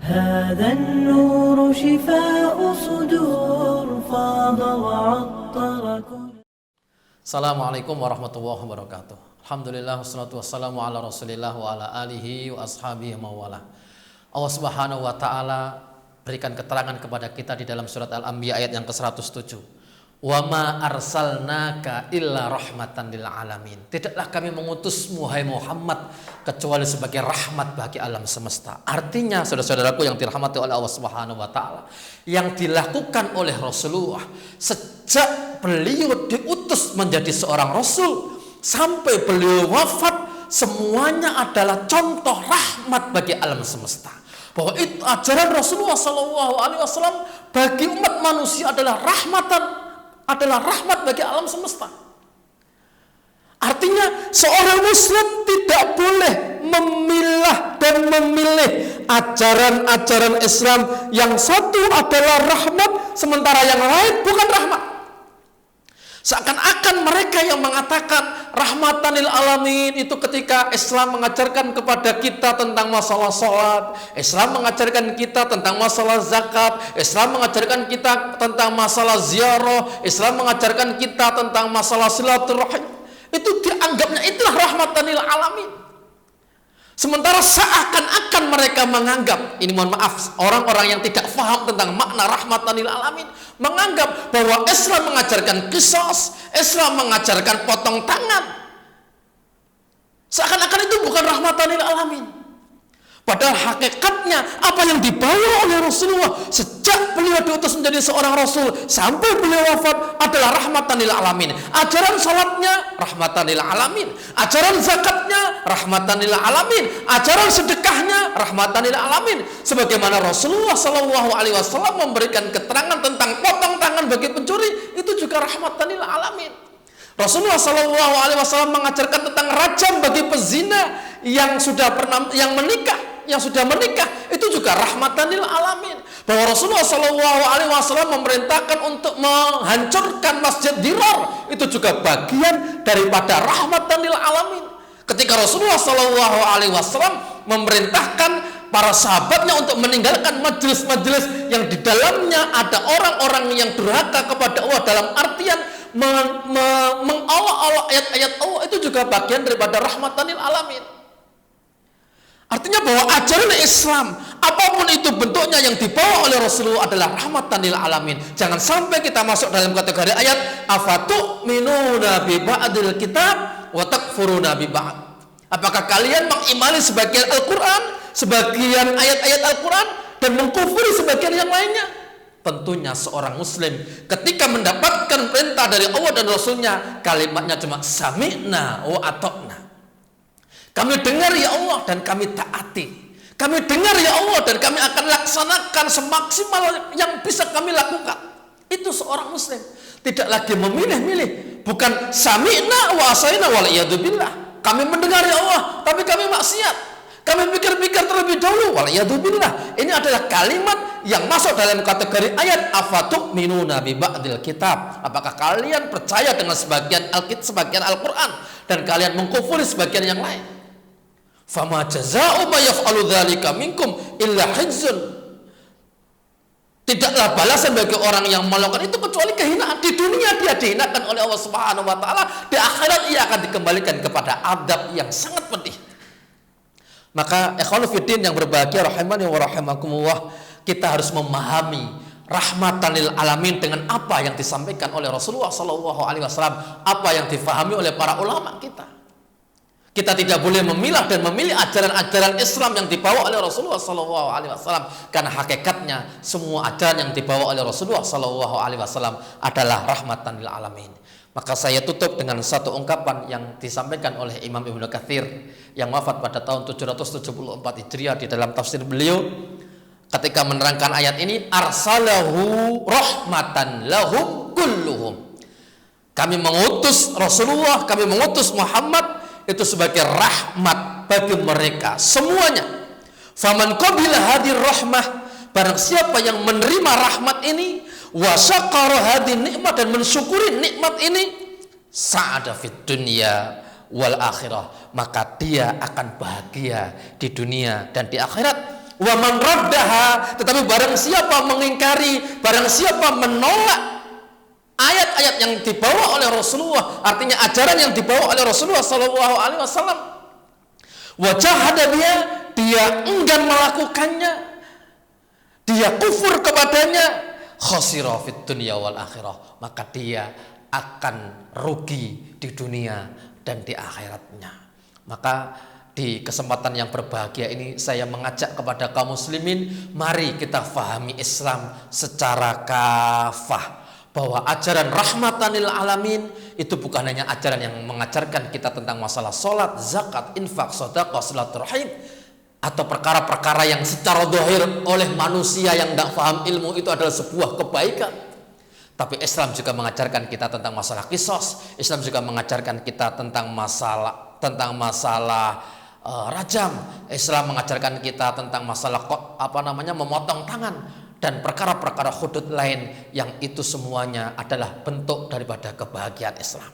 هذا النور شفاء صدور فاض وعطر كل. Assalamualaikum warahmatullahi wabarakatuh. Alhamdulillah wassalatu wassalamu ala Rasulillah wa ala alihi wa ashabihi mawala. Allah Subhanahu wa taala berikan keterangan kepada kita di dalam surat Al-Anbiya ayat yang ke-107. Wa ma arsalnaka illa rahmatan lil alamin. Tidaklah kami mengutusmu hai Muhammad kecuali sebagai rahmat bagi alam semesta. Artinya saudara-saudaraku yang dirahmati oleh Allah Subhanahu wa taala, yang dilakukan oleh Rasulullah sejak beliau diutus menjadi seorang rasul sampai beliau wafat, semuanya adalah contoh rahmat bagi alam semesta. Bahwa itu ajaran Rasulullah SAW bagi umat manusia adalah rahmat bagi alam semesta. Artinya seorang muslim tidak boleh memilah dan memilih ajaran-ajaran Islam yang satu adalah rahmat sementara yang lain bukan rahmat. Seakan-akan mereka yang mengatakan rahmatan lil alamin itu ketika Islam mengajarkan kepada kita tentang masalah sholat, Islam mengajarkan kita tentang masalah zakat, Islam mengajarkan kita tentang masalah ziarah, Islam mengajarkan kita tentang masalah silaturahim, itu dianggapnya itulah rahmatan lil alamin. Sementara seakan-akan mereka menganggap, ini mohon maaf, orang-orang yang tidak paham tentang makna rahmatan lil alamin menganggap bahwa Islam mengajarkan qisas, Islam mengajarkan potong tangan. Seakan-akan itu bukan rahmatan lil alamin. Padahal hakikatnya apa yang dibawa oleh Rasulullah sejak beliau diutus menjadi seorang rasul sampai beliau wafat adalah rahmatan lil alamin. Ajaran salatnya rahmatan lil alamin, ajaran zakatnya rahmatan lil alamin, ajaran sedekahnya rahmatan lil alamin. Sebagaimana Rasulullah SAW memberikan keterangan tentang potong tangan bagi pencuri, itu juga rahmatan lil alamin. Rasulullah SAW mengajarkan tentang rajam bagi pezina yang sudah menikah, itu juga rahmatan lil alamin. Bahwa Rasulullah SAW memerintahkan untuk menghancurkan masjid Dirar, itu juga bagian daripada rahmatan lil alamin. Ketika Rasulullah SAW memerintahkan para sahabatnya untuk meninggalkan majelis-majelis yang di dalamnya ada orang-orang yang durhaka kepada Allah, dalam artian mengolok-olok ayat-ayat Allah, itu juga bagian daripada rahmatan lil alamin. Artinya bahwa ajaran Islam apapun itu bentuknya yang dibawa oleh Rasulullah adalah rahmatan lil alamin. Jangan sampai kita masuk dalam kategori ayat afatu'minuna bi ba'dil kitab wa takfuruna bi ba'd. Apakah kalian mengimani sebagian Al-Qur'an, sebagian ayat-ayat Al-Qur'an dan mengkufuri sebagian yang lainnya? Tentunya seorang muslim ketika mendapatkan perintah dari Allah dan Rasulnya, kalimatnya cuma sami'na wa ata'na. Kami dengar ya Allah dan kami taati. Kami dengar ya Allah dan kami akan laksanakan semaksimal yang bisa kami lakukan. Itu seorang muslim. Tidak lagi memilih-milih. Bukan sami'na wa asaina wal iyadu billah. Kami mendengar ya Allah tapi kami maksiat. Kami pikir-pikir terlebih dahulu wal iyadu billah. Ini adalah kalimat yang masuk dalam kategori ayat afatu'minuna bi ba'dil kitab. Apakah kalian percaya dengan sebagian Al-Qur'an dan kalian mengkufuri sebagian yang lain? Fama jazaa'u ma yaf'alu dzalika minkum illa khizyun. Tidaklah balasan bagi orang yang melakukan itu kecuali kehinaan. Di dunia dia dihinakan oleh Allah Subhanahu wa taala, di akhirat ia akan dikembalikan kepada adab yang sangat pedih. Maka ikhwanu fiddin yang berbahagia rahimani wa rahimakumullah, kita harus memahami rahmatan lil alamin dengan apa yang disampaikan oleh Rasulullah SAW, apa yang difahami oleh para ulama kita. Kita tidak boleh memilah dan memilih ajaran-ajaran Islam yang dibawa oleh Rasulullah SAW, karena hakikatnya semua ajaran yang dibawa oleh Rasulullah SAW adalah rahmatan lil alamin. Maka saya tutup dengan satu ungkapan yang disampaikan oleh Imam Ibnu Katsir yang wafat pada tahun 774 Hijriah di dalam tafsir beliau ketika menerangkan ayat ini, arsalahu rahmatan lahum kulluhum. Kami mengutus Rasulullah, kami mengutus Muhammad itu sebagai rahmat bagi mereka semuanya. Faman qabila hadir rahmah, barang siapa yang menerima rahmat ini, wa syakara hadir nikmat dan mensyukuri nikmat ini, sa'ada fid dunya wal akhirah, maka dia akan bahagia di dunia dan di akhirat. Wa man raddaha, tetapi barang siapa mengingkari, barang siapa menolak ayat-ayat yang dibawa oleh Rasulullah, artinya ajaran yang dibawa oleh Rasulullah sallallahu alaihi wasallam, wa jahada biha, dia enggan melakukannya, dia kufur kepadanya, khasira fid dunya wal akhirah, maka dia akan rugi di dunia dan di akhiratnya. Maka di kesempatan yang berbahagia ini saya mengajak kepada kaum muslimin, mari kita fahami Islam secara kafah, bahwa ajaran rahmatan lil alamin itu bukan hanya ajaran yang mengajarkan kita tentang masalah sholat, zakat, infak, sedekah, silaturahim, atau perkara-perkara yang secara zahir oleh manusia yang tidak paham ilmu itu adalah sebuah kebaikan. Tapi Islam juga mengajarkan kita tentang masalah qisas. Islam juga mengajarkan kita tentang masalah rajam. Islam mengajarkan kita tentang masalah memotong tangan dan perkara-perkara hudud lain, yang itu semuanya adalah bentuk daripada kebahagiaan Islam.